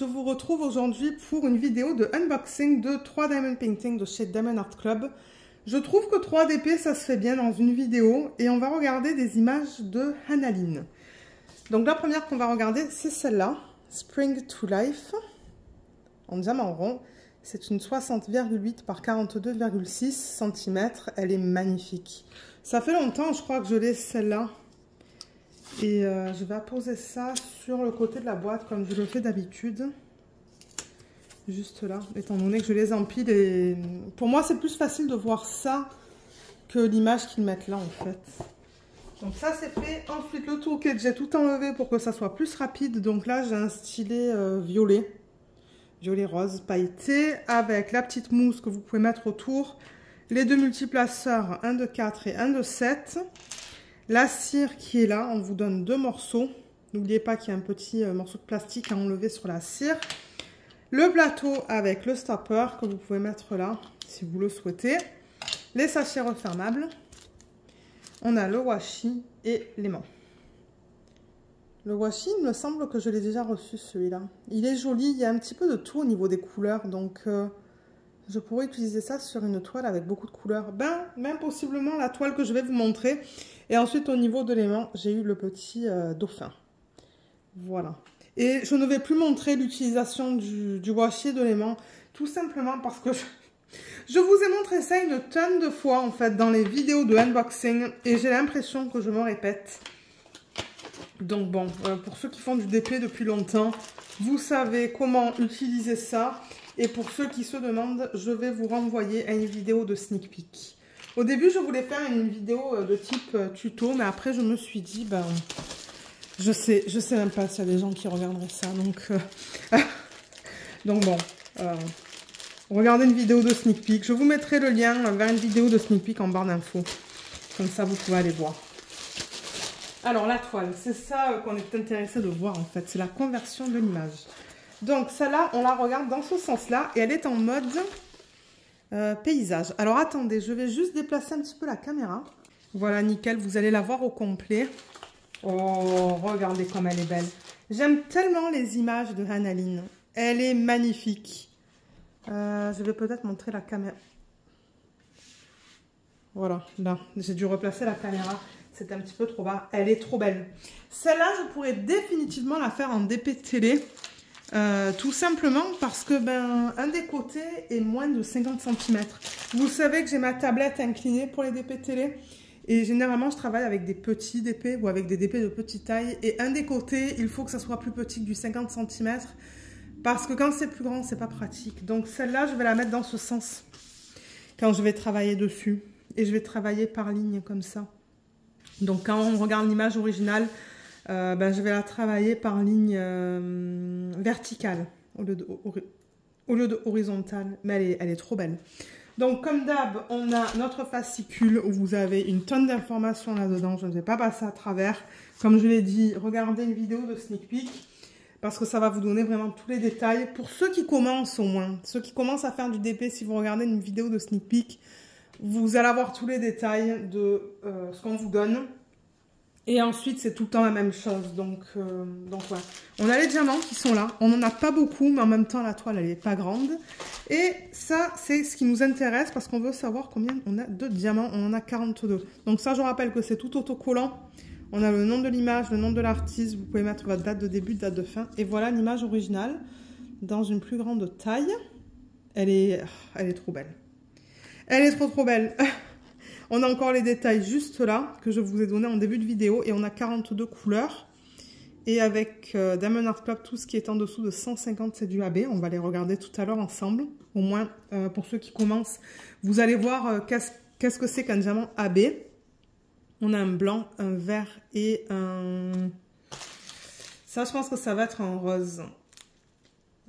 je vous retrouve aujourd'hui pour une vidéo de unboxing de 3 Diamond Painting de chez Diamond Art Club. Je trouve que 3DP ça se fait bien dans une vidéo et on va regarder des images de Hannah-Lynn. Donc la première qu'on va regarder c'est celle-là, Spring to Life, en diamant rond. C'est une 60,8 par 42,6 cm, elle est magnifique. Ça fait longtemps je crois que je l'ai celle-là. Et je vais poser ça sur le côté de la boîte comme je le fais d'habitude. Juste là, étant donné que je les empile. Et pour moi, c'est plus facile de voir ça que l'image qu'ils mettent là, en fait. Donc ça, c'est fait. Ensuite, le toolkit, j'ai tout enlevé pour que ça soit plus rapide. Donc là, j'ai un stylet violet. Violet rose pailleté. Avec la petite mousse que vous pouvez mettre autour. Les deux multiplaceurs, un de 4 et un de 7. La cire qui est là, on vous donne 2 morceaux. N'oubliez pas qu'il y a un petit morceau de plastique à enlever sur la cire. Le plateau avec le stopper que vous pouvez mettre là, si vous le souhaitez. Les sachets refermables. On a le washi et l'aimant. Le washi, il me semble que je l'ai déjà reçu celui-là. Il est joli, il y a un petit peu de tout au niveau des couleurs. Donc, je pourrais utiliser ça sur une toile avec beaucoup de couleurs. Ben, même possiblement la toile que je vais vous montrer. Et ensuite, au niveau de l'aimant, j'ai eu le petit dauphin. Voilà. Et je ne vais plus montrer l'utilisation du washi et de l'aimant. Tout simplement parce que je vous ai montré ça une tonne de fois, en fait, dans les vidéos de unboxing. Et j'ai l'impression que je me répète. Donc bon, pour ceux qui font du DP depuis longtemps, vous savez comment utiliser ça. Et pour ceux qui se demandent, je vais vous renvoyer à une vidéo de sneak peek. Au début, je voulais faire une vidéo de type tuto, mais après, je me suis dit, ben, je sais même pas s'il y a des gens qui regarderaient ça. Donc bon, regardez une vidéo de sneak peek. Je vous mettrai le lien vers une vidéo de sneak peek en barre d'infos. Comme ça, vous pouvez aller voir. Alors, la toile, c'est ça qu'on est intéressé de voir, en fait. C'est la conversion de l'image. Donc, celle-là, on la regarde dans ce sens-là. Et elle est en mode paysage. Alors, attendez, je vais juste déplacer un petit peu la caméra. Voilà, nickel, vous allez la voir au complet. Oh, regardez comme elle est belle. J'aime tellement les images de Hannah-Lynn. Elle est magnifique. Je vais peut-être montrer la caméra. Voilà, là, j'ai dû replacer la caméra. C'est un petit peu trop bas. Elle est trop belle. Celle-là, je pourrais définitivement la faire en DP télé. Tout simplement parce que un des côtés est moins de 50 cm. Vous savez que j'ai ma tablette inclinée pour les DP télé. Et généralement, je travaille avec des petits DP ou avec des DP de petite taille. Et un des côtés, il faut que ça soit plus petit que du 50 cm. Parce que quand c'est plus grand, c'est pas pratique. Donc celle-là, je vais la mettre dans ce sens. Quand je vais travailler dessus. Et je vais travailler par ligne comme ça. Donc quand on regarde l'image originale, je vais la travailler par ligne verticale au lieu de horizontale. Mais elle est trop belle. Donc comme d'hab, on a notre fascicule où vous avez une tonne d'informations là-dedans. Je ne vais pas passer à travers. Comme je l'ai dit, regardez une vidéo de sneak peek parce que ça va vous donner vraiment tous les détails. Pour ceux qui commencent au moins, ceux qui commencent à faire du DP, si vous regardez une vidéo de sneak peek, vous allez avoir tous les détails de ce qu'on vous donne. Et ensuite, c'est tout le temps la même chose. Donc voilà. On a les diamants qui sont là. On n'en a pas beaucoup, mais en même temps, la toile, elle n'est pas grande. Et ça, c'est ce qui nous intéresse parce qu'on veut savoir combien on a de diamants. On en a 42. Donc ça, je rappelle que c'est tout autocollant. On a le nom de l'image, le nom de l'artiste. Vous pouvez mettre votre date de début, date de fin. Et voilà l'image originale dans une plus grande taille. Elle est trop belle. Elle est trop belle. On a encore les détails juste là, que je vous ai donné en début de vidéo. Et on a 42 couleurs. Et avec Diamond Art Club, tout ce qui est en dessous de 150, c'est du AB. On va les regarder tout à l'heure ensemble. Au moins, pour ceux qui commencent, vous allez voir qu'est-ce que c'est qu'un diamant AB. On a un blanc, un vert et un... Ça, je pense que ça va être en rose.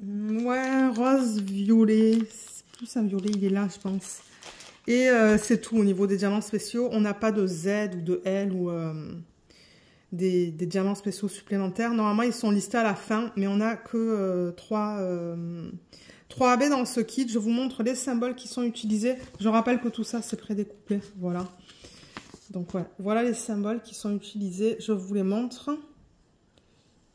Ouais, rose, violet. C'est plus un violet, il est là, je pense. Et c'est tout au niveau des diamants spéciaux. On n'a pas de Z ou de L ou des diamants spéciaux supplémentaires. Normalement, ils sont listés à la fin, mais on n'a que 3 AB dans ce kit. Je vous montre les symboles qui sont utilisés. Je rappelle que tout ça, c'est prédécoupé. Voilà. Donc, ouais. Voilà les symboles qui sont utilisés. Je vous les montre.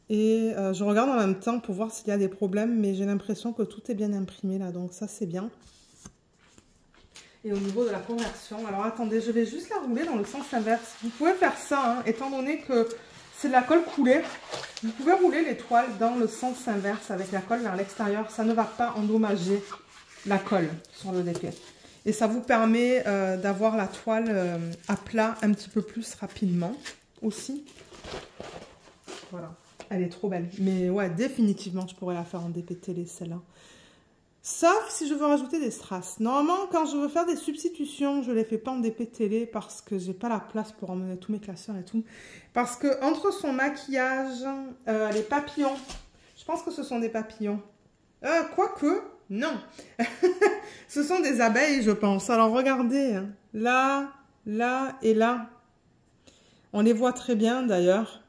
Et je regarde en même temps pour voir s'il y a des problèmes, mais j'ai l'impression que tout est bien imprimé là, donc ça c'est bien. Et au niveau de la conversion, alors attendez, je vais juste la rouler dans le sens inverse. Vous pouvez faire ça, hein, étant donné que c'est de la colle coulée. Vous pouvez rouler les toiles dans le sens inverse avec la colle vers l'extérieur. Ça ne va pas endommager la colle sur le DP. Et ça vous permet d'avoir la toile à plat un petit peu plus rapidement aussi. Voilà. Elle est trop belle. Mais ouais, définitivement, je pourrais la faire en DP télé, celle-là. Sauf si je veux rajouter des strass. Normalement, quand je veux faire des substitutions, je ne les fais pas en DP télé parce que j'ai pas la place pour emmener tous mes classeurs et tout. Parce que entre son maquillage, les papillons, je pense que ce sont des papillons. Quoique, non. Ce sont des abeilles, je pense. Alors, regardez. Hein. Là, là et là. On les voit très bien, d'ailleurs.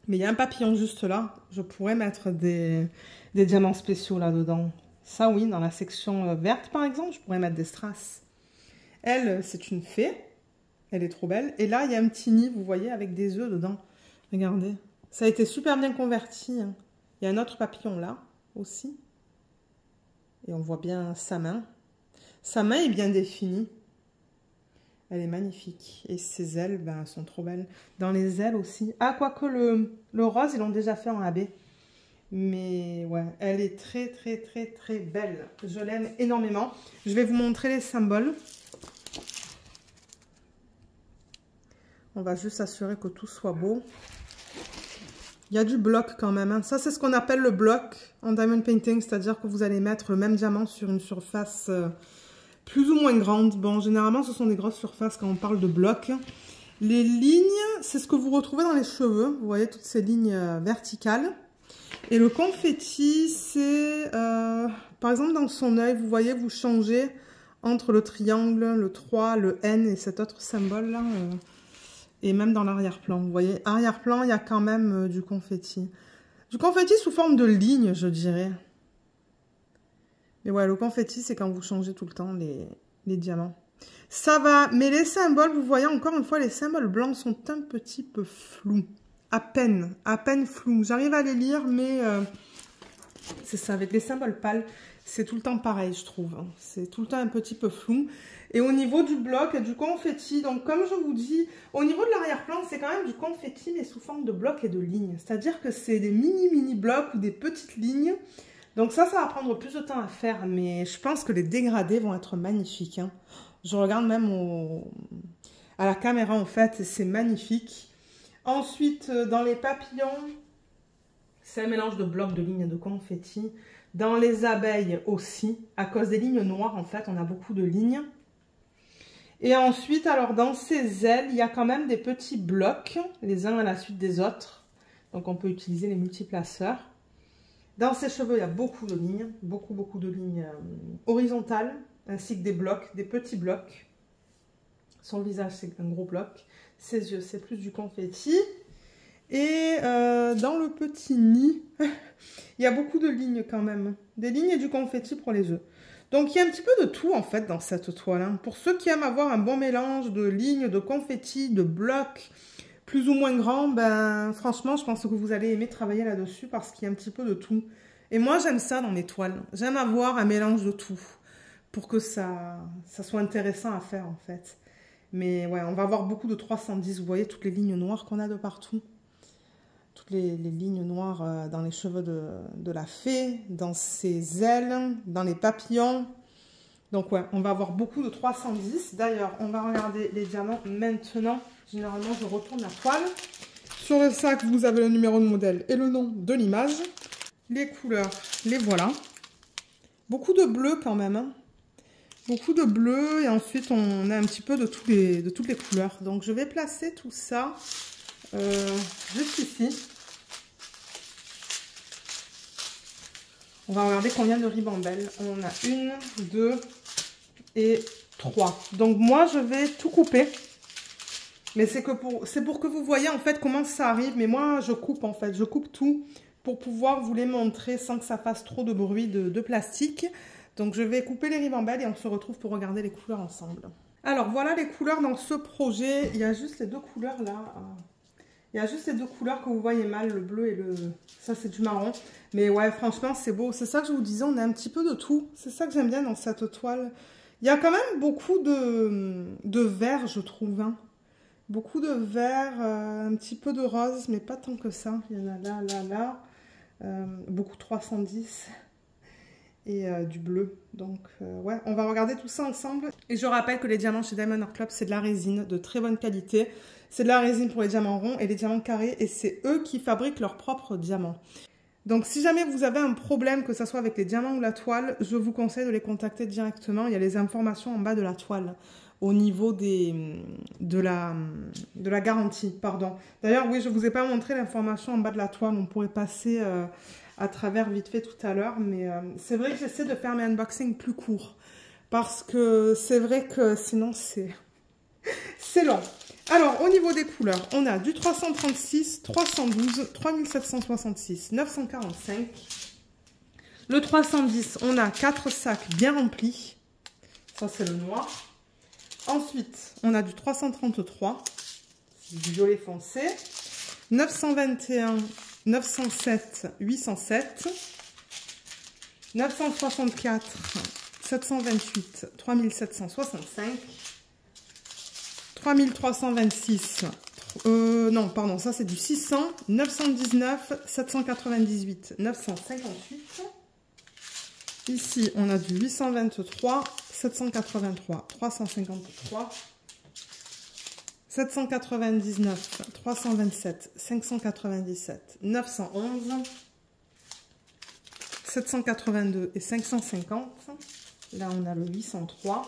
Mais il y a un papillon juste là. Je pourrais mettre des diamants spéciaux là-dedans. Ça, oui, dans la section verte, par exemple, je pourrais mettre des strass. Elle, c'est une fée. Elle est trop belle. Et là, il y a un petit nid, vous voyez, avec des œufs dedans. Regardez. Ça a été super bien converti. Hein. Il y a un autre papillon là, aussi. Et on voit bien sa main. Sa main est bien définie. Elle est magnifique. Et ses ailes, ben, elles sont trop belles. Dans les ailes aussi. Ah, quoique le rose, ils l'ont déjà fait en AB. Mais ouais, elle est très, très, très, très belle. Je l'aime énormément. Je vais vous montrer les symboles. On va juste s'assurer que tout soit beau. Il y a du bloc quand même. Hein. Ça, c'est ce qu'on appelle le bloc en diamond painting. C'est-à-dire que vous allez mettre le même diamant sur une surface... plus ou moins grande. Bon, généralement, ce sont des grosses surfaces quand on parle de blocs. Les lignes, c'est ce que vous retrouvez dans les cheveux. Vous voyez toutes ces lignes verticales. Et le confetti, c'est... par exemple, dans son œil, vous voyez, vous changez entre le triangle, le 3, le N et cet autre symbole-là. Et même dans l'arrière-plan. Vous voyez, arrière-plan, il y a quand même du confetti. Du confetti sous forme de ligne, je dirais. Mais ouais, le confetti, c'est quand vous changez tout le temps les diamants. Ça va, mais les symboles, vous voyez encore une fois, les symboles blancs sont un petit peu flous. À peine flous. J'arrive à les lire, mais c'est ça, avec les symboles pâles, c'est tout le temps pareil, je trouve. Hein. C'est tout le temps un petit peu flou. Et au niveau du bloc et du confetti, donc comme je vous dis, au niveau de l'arrière-plan, c'est quand même du confetti, mais sous forme de blocs et de lignes. C'est-à-dire que c'est des mini blocs ou des petites lignes. Donc ça va prendre plus de temps à faire, mais je pense que les dégradés vont être magnifiques. Hein. Je regarde même à la caméra, en fait, et c'est magnifique. Ensuite, dans les papillons, c'est un mélange de blocs, de lignes, de confetti. Dans les abeilles aussi, à cause des lignes noires, en fait, on a beaucoup de lignes. Et ensuite, alors, dans ces ailes, il y a quand même des petits blocs, les uns à la suite des autres. Donc, on peut utiliser les multiplaceurs. Dans ses cheveux, il y a beaucoup de lignes, beaucoup de lignes horizontales, ainsi que des blocs, des petits blocs. Son visage, c'est un gros bloc. Ses yeux, c'est plus du confetti. Et dans le petit nid, il y a beaucoup de lignes quand même. Des lignes et du confetti pour les œufs. Donc, il y a un petit peu de tout, en fait, dans cette toile. Hein. Pour ceux qui aiment avoir un bon mélange de lignes, de confetti, de blocs, plus ou moins grands, ben, franchement, je pense que vous allez aimer travailler là-dessus parce qu'il y a un petit peu de tout. Et moi, j'aime ça dans mes toiles. J'aime avoir un mélange de tout pour que ça soit intéressant à faire, en fait. Mais ouais, on va avoir beaucoup de 310. Vous voyez toutes les lignes noires qu'on a de partout. Toutes les lignes noires dans les cheveux de la fée, dans ses ailes, dans les papillons. Donc ouais, on va avoir beaucoup de 310. D'ailleurs, on va regarder les diamants maintenant. Généralement, je retourne la toile. Sur le sac, vous avez le numéro de modèle et le nom de l'image. Les couleurs, les voilà. Beaucoup de bleu quand même. Hein. Beaucoup de bleu. Et ensuite, on a un petit peu de toutes les couleurs. Donc, je vais placer tout ça juste ici. On va regarder combien de ribambelles. On a 1, 2 et 3. Donc, moi, je vais tout couper. Mais c'est pour que vous voyez en fait comment ça arrive. Mais moi, je coupe en fait. Je coupe tout pour pouvoir vous les montrer sans que ça fasse trop de bruit de plastique. Donc, je vais couper les ribambelles et on se retrouve pour regarder les couleurs ensemble. Alors, voilà les couleurs dans ce projet. Il y a juste les deux couleurs là. Il Il y a juste ces deux couleurs que vous voyez mal, le bleu et le... Ça, c'est du marron. Mais ouais, franchement, c'est beau. C'est ça que je vous disais, on a un petit peu de tout. C'est ça que j'aime bien dans cette toile. Il y a quand même beaucoup de vert, je trouve. Hein. Beaucoup de vert, un petit peu de rose, mais pas tant que ça. Il y en a là, là, là. Beaucoup 310. Et du bleu. Donc, ouais, on va regarder tout ça ensemble. Et je rappelle que les diamants chez Diamond Art Club, c'est de la résine de très bonne qualité. C'est de la résine pour les diamants ronds et les diamants carrés. Et c'est eux qui fabriquent leurs propres diamants. Donc, si jamais vous avez un problème, que ce soit avec les diamants ou la toile, je vous conseille de les contacter directement. Il y a les informations en bas de la toile, au niveau de la garantie. Pardon. D'ailleurs, oui, je ne vous ai pas montré l'information en bas de la toile. On pourrait passer... à travers vite fait tout à l'heure, mais c'est vrai que j'essaie de faire mes unboxings plus courts, parce que c'est vrai que sinon c'est long. Alors, au niveau des couleurs, on a du 336, 312, 3766, 945. Le 310, on a 4 sacs bien remplis. Ça, c'est le noir. Ensuite, on a du 333, du violet foncé. 921, 907, 807, 964, 728, 3765, 3326, non, pardon, ça c'est du 600, 919, 798, 958. Ici, on a du 823, 783, 353. 799, 327, 597, 911, 782 et 550. Là, on a le 803.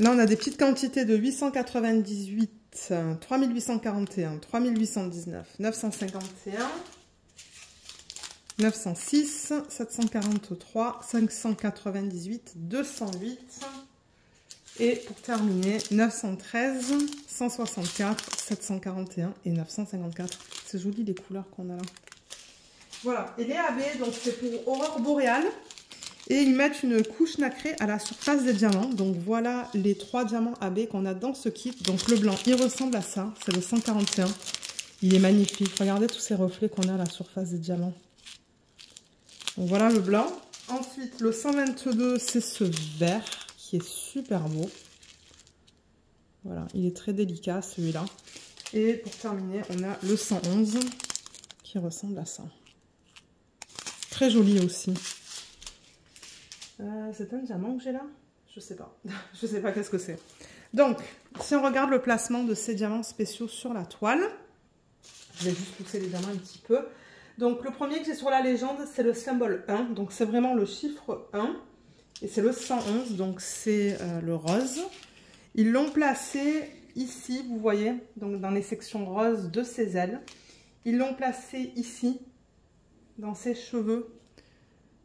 Là, on a des petites quantités de 898, 3841, 3819, 951, 906, 743, 598, 208. Et pour terminer, 913, 164, 741 et 954. C'est joli les couleurs qu'on a là. Voilà, et les AB, donc c'est pour Aurore Boréale. Et ils mettent une couche nacrée à la surface des diamants. Donc voilà les 3 diamants AB qu'on a dans ce kit. Donc le blanc, il ressemble à ça. C'est le 141. Il est magnifique. Regardez tous ces reflets qu'on a à la surface des diamants. Donc voilà le blanc. Ensuite, le 122, c'est ce vert qui est super beau. Voilà, il est très délicat celui-là. Et pour terminer, on a le 111 qui ressemble à ça. Très joli aussi. C'est un diamant que j'ai là? Je sais pas. Je sais pas qu'est-ce que c'est. Donc, si on regarde le placement de ces diamants spéciaux sur la toile, je vais juste pousser les diamants un petit peu. Donc, le premier que j'ai sur la légende, c'est le symbole 1. Donc, c'est vraiment le chiffre 1. Et c'est le 111. Donc, c'est le rose. Ils l'ont placé ici, vous voyez, donc dans les sections roses de ses ailes. Ils l'ont placé ici, dans ses cheveux.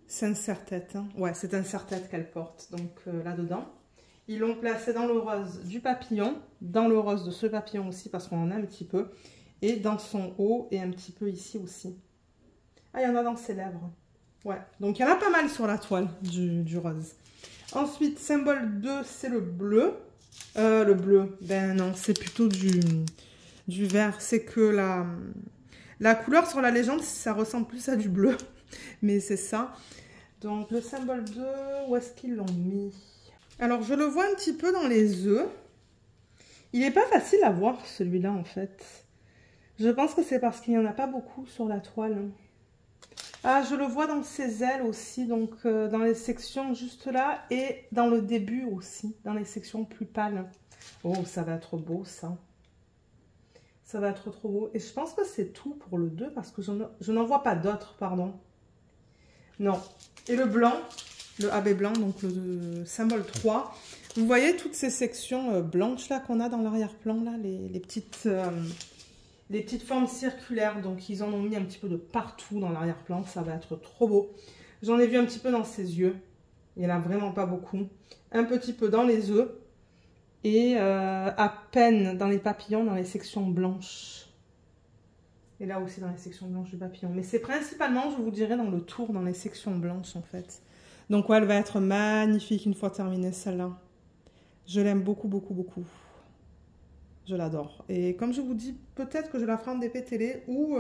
C'est un serre-tête, hein. Ouais, c'est un serre-tête qu'elle porte, donc là-dedans. Ils l'ont placé dans le rose du papillon, dans le rose de ce papillon aussi, parce qu'on en a un petit peu, et dans son haut, et un petit peu ici aussi. Ah, il y en a dans ses lèvres. Ouais, donc il y en a pas mal sur la toile du rose. Ensuite, symbole 2, c'est le bleu. Le bleu, ben non, c'est plutôt du vert. C'est que la couleur sur la légende, ça ressemble plus à du bleu. Mais c'est ça. Donc le symbole 2, où est-ce qu'ils l'ont mis? Alors je le vois un petit peu dans les œufs. Il n'est pas facile à voir celui-là en fait. Je pense que c'est parce qu'il n'y en a pas beaucoup sur la toile. Ah, je le vois dans ses ailes aussi, donc dans les sections juste là et dans le début aussi, dans les sections plus pâles. Oh, ça va être beau ça. Ça va être trop beau. Et je pense que c'est tout pour le 2 parce que je n'en vois pas d'autres, pardon. Non. Et le blanc, le AB blanc, donc le symbole 3. Vous voyez toutes ces sections blanches là qu'on a dans l'arrière-plan, là, les petites formes circulaires. Donc ils en ont mis un petit peu de partout dans l'arrière-plan. Ça va être trop beau. J'en ai vu un petit peu dans ses yeux. Il n'y en a vraiment pas beaucoup. Un petit peu dans les œufs. Et à peine dans les papillons, dans les sections blanches. Et là aussi dans les sections blanches du papillon. Mais c'est principalement, je vous dirais, dans le tour, dans les sections blanches en fait. Donc ouais, elle va être magnifique une fois terminée celle-là. Je l'aime beaucoup, beaucoup, beaucoup. Je l'adore. Et comme je vous dis, peut-être que je la ferai en DP télé ou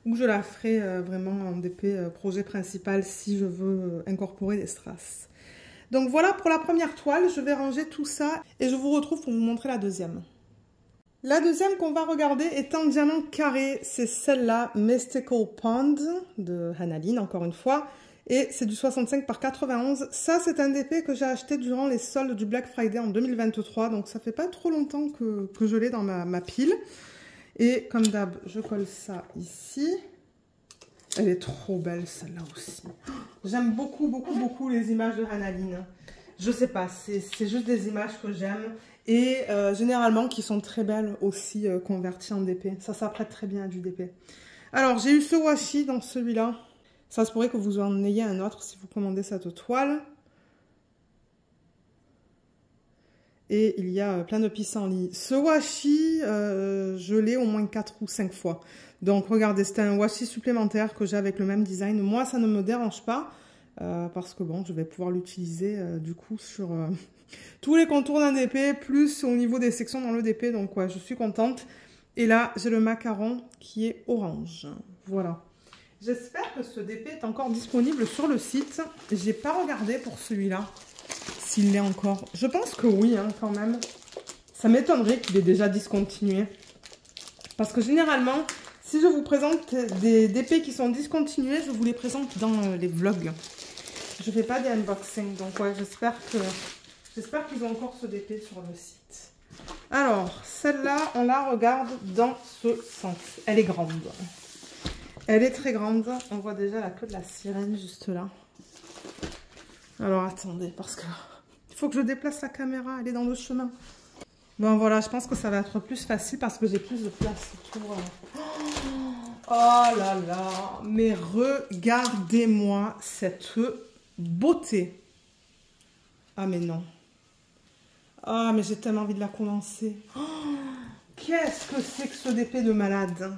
je la ferai vraiment en DP projet principal si je veux incorporer des strass. Donc voilà pour la première toile. Je vais ranger tout ça et je vous retrouve pour vous montrer la deuxième. La deuxième qu'on va regarder est en diamant carré. C'est celle-là, Mystical Pond de Hannah Lynn, encore une fois. Et c'est du 65 par 91. Ça, c'est un DP que j'ai acheté durant les soldes du Black Friday en 2023. Donc, ça fait pas trop longtemps que je l'ai dans ma pile. Et comme d'hab, je colle ça ici. Elle est trop belle, celle-là aussi. J'aime beaucoup, beaucoup, beaucoup les images de Hannah Lynn. Je sais pas, c'est juste des images que j'aime. Et généralement, qui sont très belles aussi converties en DP. Ça s'apprête très bien à du DP. Alors, j'ai eu ce washi dans celui-là. Ça se pourrait que vous en ayez un autre si vous commandez cette toile. Et il y a plein de pissenlits. Ce washi, je l'ai au moins 4 ou 5 fois. Donc regardez, c'est un washi supplémentaire que j'ai avec le même design. Moi, ça ne me dérange pas. Parce que bon, je vais pouvoir l'utiliser du coup sur tous les contours d'un DP, plus au niveau des sections dans le DP. Donc ouais, je suis contente. Et là, j'ai le macaron qui est orange. Voilà. J'espère que ce DP est encore disponible sur le site. J'ai pas regardé pour celui-là, s'il l'est encore. Je pense que oui, hein, quand même. Ça m'étonnerait qu'il ait déjà discontinué. Parce que généralement, si je vous présente des DP qui sont discontinués, je vous les présente dans les vlogs. Je fais pas des unboxings, donc ouais, j'espère qu'ils ont encore ce DP sur le site. Alors, celle-là, on la regarde dans ce sens. Elle est grande. Elle est très grande. On voit déjà la queue de la sirène juste là. Alors attendez, parce que il faut que je déplace la caméra. Elle est dans le chemin. Bon voilà, je pense que ça va être plus facile parce que j'ai plus de place autour. Oh là là. Mais regardez-moi cette beauté. Ah mais non. Ah mais j'ai tellement envie de la commencer. Oh, qu'est-ce que c'est que ce DP de malade.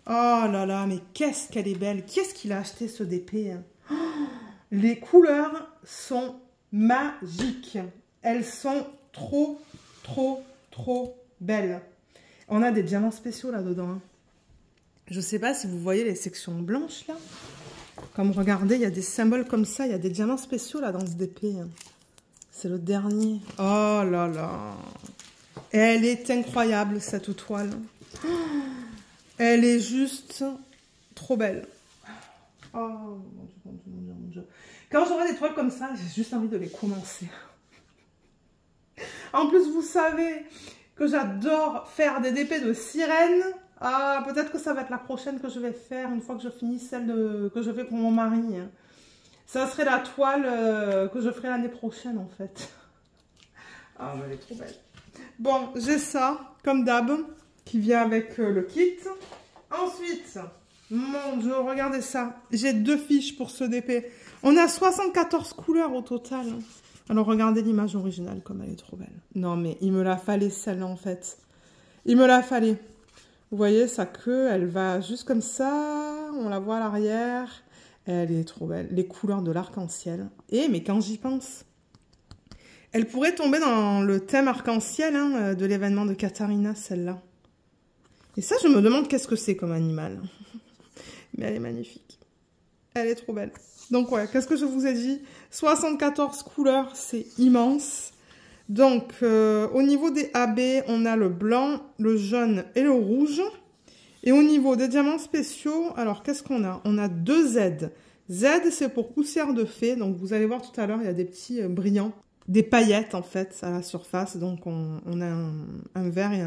Oh là là, mais qu'est-ce qu'elle est belle. Qui est-ce qui l'a acheté ce DP? Oh, les couleurs sont magiques. Elles sont trop, trop, trop belles. On a des diamants spéciaux là-dedans. Hein. Je ne sais pas si vous voyez les sections blanches là. Comme regardez, il y a des symboles comme ça. Il y a des diamants spéciaux là dans ce DP. C'est le dernier. Oh là là. Elle est incroyable cette toile. Oh, elle est juste trop belle. Oh mon Dieu, mon Dieu, mon Dieu, mon Dieu. Quand j'aurai des toiles comme ça, j'ai juste envie de les commencer. En plus, vous savez que j'adore faire des DP de sirène. Ah, peut-être que ça va être la prochaine que je vais faire une fois que je finis celle que je fais pour mon mari. Ça serait la toile que je ferai l'année prochaine en fait. Ah, mais elle est trop belle. Bon, j'ai ça, comme d'hab, qui vient avec le kit. Ensuite, mon Dieu, regardez ça. J'ai 2 fiches pour ce DP. On a 74 couleurs au total. Alors, regardez l'image originale, comme elle est trop belle. Non, mais il me la fallait celle-là, en fait. Il me la fallait. Vous voyez, sa queue, elle va juste comme ça. On la voit à l'arrière. Elle est trop belle. Les couleurs de l'arc-en-ciel. Et, mais quand j'y pense, elle pourrait tomber dans le thème arc-en-ciel hein, de l'événement de Katharina, celle-là. Et ça, je me demande qu'est-ce que c'est comme animal. Mais elle est magnifique. Elle est trop belle. Donc, ouais, qu'est-ce que je vous ai dit? 74 couleurs, c'est immense. Donc, au niveau des AB, on a le blanc, le jaune et le rouge. Et au niveau des diamants spéciaux, alors, qu'est-ce qu'on a? On a 2 Z. Z, c'est pour poussière de fée. Donc, vous allez voir tout à l'heure, il y a des petits brillants. Des paillettes, en fait, à la surface. Donc, on a un vert et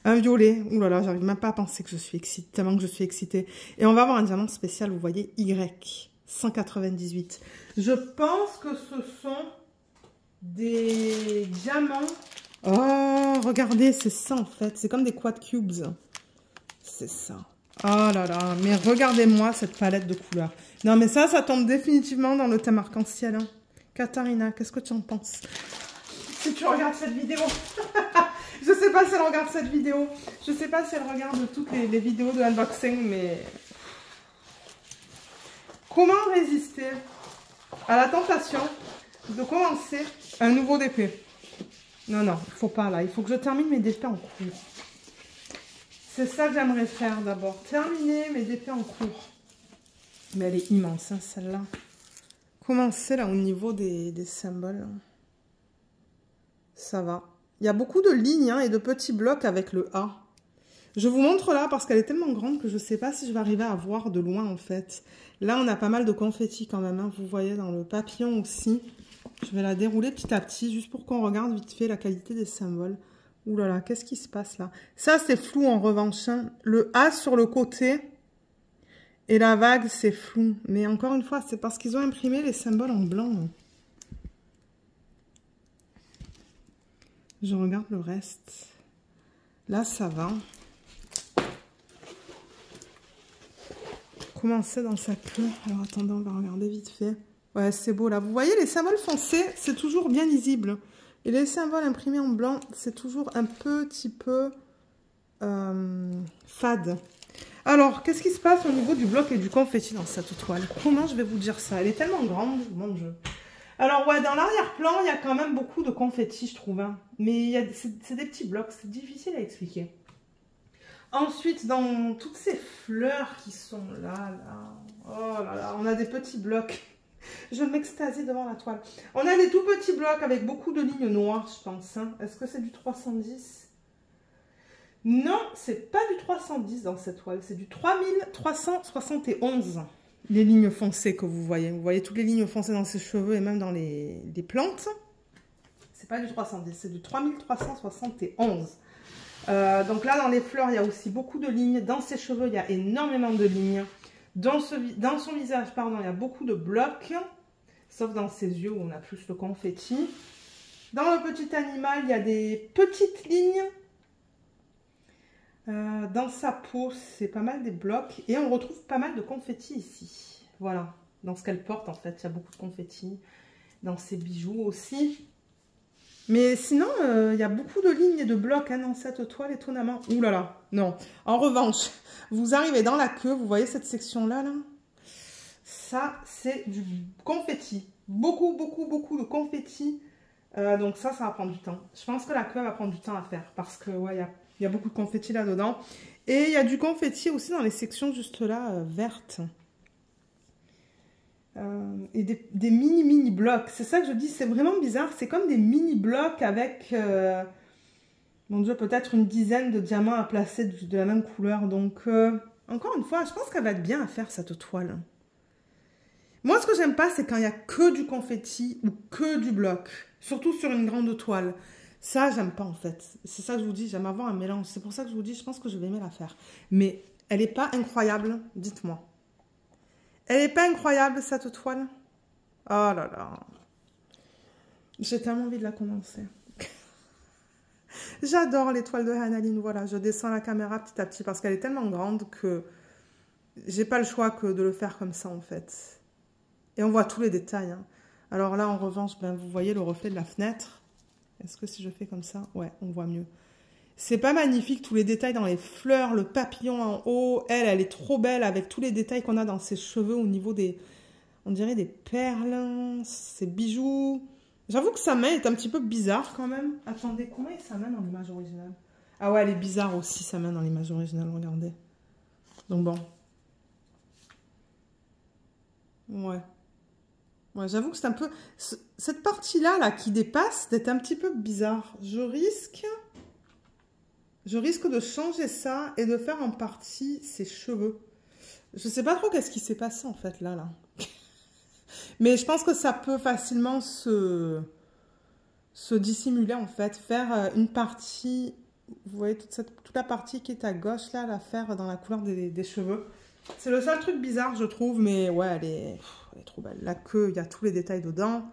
un violet. Ouh là là, j'arrive même pas à penser que je suis excitée, tellement que je suis excitée. Et on va avoir un diamant spécial, vous voyez, Y, 198. Je pense que ce sont des diamants. Oh, regardez, c'est ça en fait. C'est comme des quad cubes. C'est ça. Oh là là, mais regardez-moi cette palette de couleurs. Non, mais ça tombe définitivement dans le thème arc-en-ciel. Hein. Katharina, qu'est-ce que tu en penses? Si tu regardes cette vidéo. Je sais pas si elle regarde cette vidéo. Je sais pas si elle regarde toutes les vidéos de unboxing, mais... Comment résister à la tentation de commencer un nouveau DP? Non, non, il faut pas là. Il faut que je termine mes DP en cours. C'est ça que j'aimerais faire d'abord. Terminer mes DP en cours. Mais elle est immense, hein, celle-là. Commencer là au niveau des symboles. Ça va. Il y a beaucoup de lignes hein, et de petits blocs avec le A. Je vous montre là parce qu'elle est tellement grande que je ne sais pas si je vais arriver à voir de loin en fait. Là, on a pas mal de confettis quand même. Hein. Vous voyez dans le papillon aussi. Je vais la dérouler petit à petit juste pour qu'on regarde vite fait la qualité des symboles. Ouh là là, qu'est-ce qui se passe là? Ça, c'est flou en revanche. Hein. Le A sur le côté et la vague, c'est flou. Mais encore une fois, c'est parce qu'ils ont imprimé les symboles en blanc. Je regarde le reste. Là, ça va. Commencer dans sa queue. Alors, attendez, on va regarder vite fait. Ouais, c'est beau, là. Vous voyez, les symboles foncés, c'est toujours bien lisible. Et les symboles imprimés en blanc, c'est toujours un petit peu fade. Alors, qu'est-ce qui se passe au niveau du bloc et du confetti dans cette toile? Comment je vais vous dire ça? Elle est tellement grande, mon Dieu. Alors, ouais, dans l'arrière-plan, il y a quand même beaucoup de confetti, je trouve. Hein. Mais c'est des petits blocs, c'est difficile à expliquer. Ensuite, dans toutes ces fleurs qui sont là, oh là là, on a des petits blocs. Je m'extasie devant la toile. On a des tout petits blocs avec beaucoup de lignes noires, je pense. Hein. Est-ce que c'est du 310? Non, c'est pas du 310 dans cette toile. C'est du 3371. Les lignes foncées que vous voyez. Vous voyez toutes les lignes foncées dans ses cheveux et même dans les plantes. C'est pas du 310, c'est du 3371. Donc là, dans les fleurs, il y a aussi beaucoup de lignes. Dans ses cheveux, il y a énormément de lignes. Dans son visage, pardon, il y a beaucoup de blocs. Sauf dans ses yeux où on a plus le confetti. Dans le petit animal, il y a des petites lignes. Dans sa peau, c'est pas mal des blocs. Et on retrouve pas mal de confetti ici. Voilà. Dans ce qu'elle porte, en fait, il y a beaucoup de confetti. Dans ses bijoux aussi. Mais sinon, il y a beaucoup de lignes et de blocs hein, dans cette toile, étonnamment. Ouh là là, non. En revanche, vous arrivez dans la queue, vous voyez cette section-là, là. Ça, c'est du confetti. Beaucoup, beaucoup, beaucoup de confetti. Donc ça va prendre du temps. Je pense que la queue va prendre du temps à faire. Parce que, ouais, il y a beaucoup de confetti là-dedans. Et il y a du confetti aussi dans les sections juste là, vertes. Et des mini blocs, c'est ça que je dis, c'est vraiment bizarre, c'est comme des mini blocs avec mon Dieu, peut-être une dizaine de diamants à placer de la même couleur. Donc encore une fois, je pense qu'elle va être bien à faire cette toile. Moi, ce que j'aime pas, c'est quand il y a que du confetti ou que du bloc, surtout sur une grande toile. Ça, j'aime pas en fait. C'est ça que je vous dis, j'aime avoir un mélange. C'est pour ça que je vous dis, je pense que je vais aimer la faire. Mais elle n'est pas incroyable, dites-moi. Elle n'est pas incroyable, cette toile? Oh là là. J'ai tellement envie de la commencer. J'adore les toiles de Hannah-Lynn. Voilà, je descends la caméra petit à petit parce qu'elle est tellement grande que j'ai pas le choix que de le faire comme ça, en fait. Et on voit tous les détails. Hein. Alors là, en revanche, ben, vous voyez le reflet de la fenêtre. Est-ce que si je fais comme ça? Ouais, on voit mieux. C'est pas magnifique, tous les détails dans les fleurs, le papillon en haut. Elle est trop belle avec tous les détails qu'on a dans ses cheveux au niveau des... On dirait des perles, ses bijoux. J'avoue que sa main est un petit peu bizarre quand même. Attendez, comment est sa main dans l'image originale? Ah ouais, elle est bizarre aussi, sa main dans l'image originale, regardez. Donc bon. Ouais. Ouais, j'avoue que c'est un peu... Cette partie-là, là, qui dépasse, d'être un petit peu bizarre. Je risque de changer ça et de faire en partie ses cheveux. Je sais pas trop qu'est-ce qui s'est passé en fait là. Mais je pense que ça peut facilement se dissimuler en fait. Faire une partie, vous voyez toute la partie qui est à gauche là, la faire dans la couleur des cheveux. C'est le seul truc bizarre je trouve, mais ouais elle est trop belle. La queue, il y a tous les détails dedans.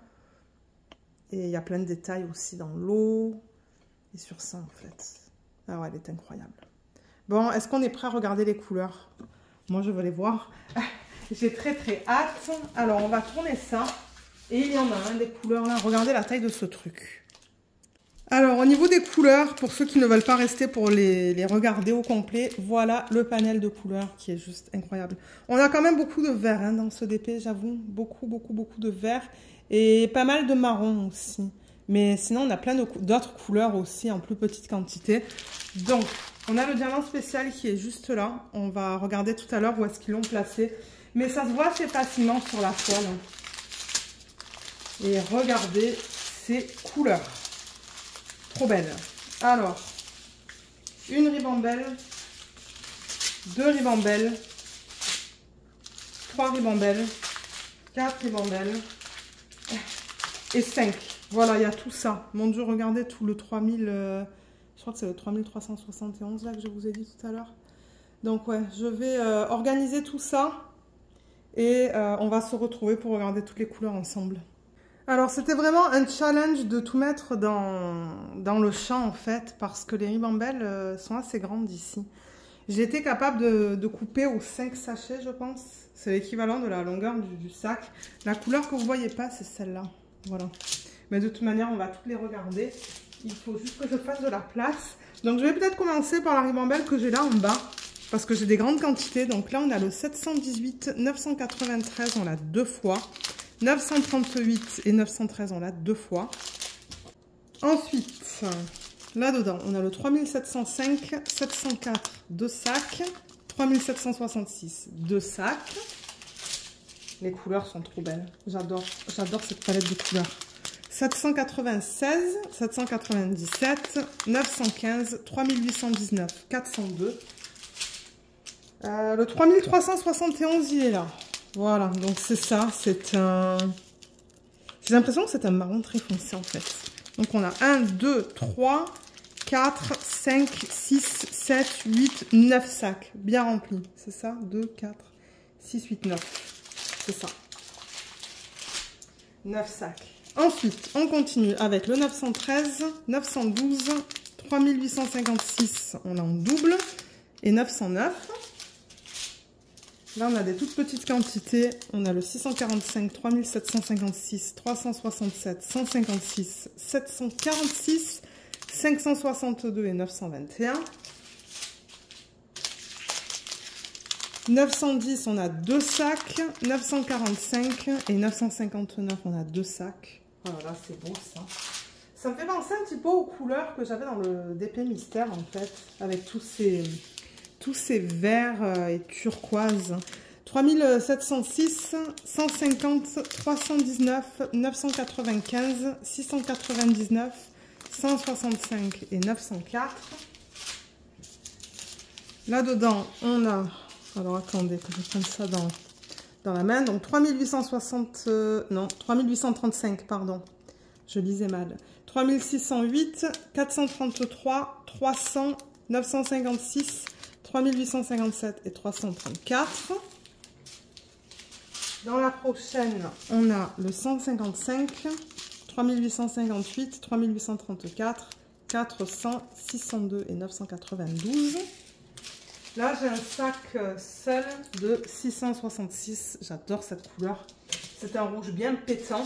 Et il y a plein de détails aussi dans l'eau. Et sur ça en fait. Ah ouais, elle est incroyable. Bon, est-ce qu'on est prêt à regarder les couleurs? Moi, je veux les voir. J'ai très hâte. Alors, on va tourner ça. Et il y en a un des couleurs là. Regardez la taille de ce truc. Alors, au niveau des couleurs, pour ceux qui ne veulent pas rester pour les regarder au complet, voilà le panel de couleurs qui est juste incroyable. On a quand même beaucoup de vert hein, dans ce DP, j'avoue. Beaucoup de vert. Et pas mal de marron aussi. Mais sinon, on a plein d'autres couleurs aussi en plus petite quantité. Donc, on a le diamant spécial qui est juste là. On va regarder tout à l'heure où est-ce qu'ils l'ont placé. Mais ça se voit assez facilement sur la toile. Et regardez ces couleurs. Trop belles. Alors, une ribambelle, 2 ribambelles, 3 ribambelles, 4 ribambelles et 5. Voilà, il y a tout ça. Mon Dieu, regardez tout le 3000... je crois que c'est le 3371 là que je vous ai dit tout à l'heure. Donc ouais, je vais organiser tout ça et on va se retrouver pour regarder toutes les couleurs ensemble. Alors c'était vraiment un challenge de tout mettre dans le champ en fait, parce que les ribambelles sont assez grandes ici. J'ai été capable de couper aux 5 sachets, je pense. C'est l'équivalent de la longueur du sac. La couleur que vous ne voyez pas, c'est celle-là. Voilà. Mais de toute manière, on va toutes les regarder. Il faut juste que je fasse de la place. Donc je vais peut-être commencer par la ribambelle que j'ai là en bas, parce que j'ai des grandes quantités. Donc là, on a le 718, 993, on l'a 2 fois. 938 et 913, on l'a 2 fois. Ensuite, là-dedans, on a le 3705, 704, 2 sacs. 3766, 2 sacs. Les couleurs sont trop belles. J'adore cette palette de couleurs. 796, 797, 915, 3819, 402. Le 3371, il est là. Voilà, donc c'est ça, c'est un... J'ai l'impression que c'est un marron très foncé en fait. Donc on a 1, 2, 3, 4, 5, 6, 7, 8, 9 sacs. Bien remplis, c'est ça? 2, 4, 6, 8, 9. C'est ça. 9 sacs. Ensuite, on continue avec le 913, 912, 3856, on a en double, et 909. Là, on a des toutes petites quantités. On a le 645, 3756, 367, 156, 746, 562 et 921. 910, on a 2 sacs. 945 et 959, on a 2 sacs. Oh là là, c'est beau ça. Ça me fait penser un petit peu aux couleurs que j'avais dans le DP Mystère en fait, avec tous ces verts et turquoises. 3706, 150, 319, 995, 699, 165 et 904. Là-dedans, on a... Alors, attendez que je prenne ça dans la main. Donc, 3860... non, 3835, pardon. Je lisais mal. 3608, 433, 300, 956... 3857 et 334. Dans la prochaine, on a le 155, 3858, 3834, 400, 602 et 992. Là, j'ai un sac seul de 666. J'adore cette couleur. C'est un rouge bien pétant.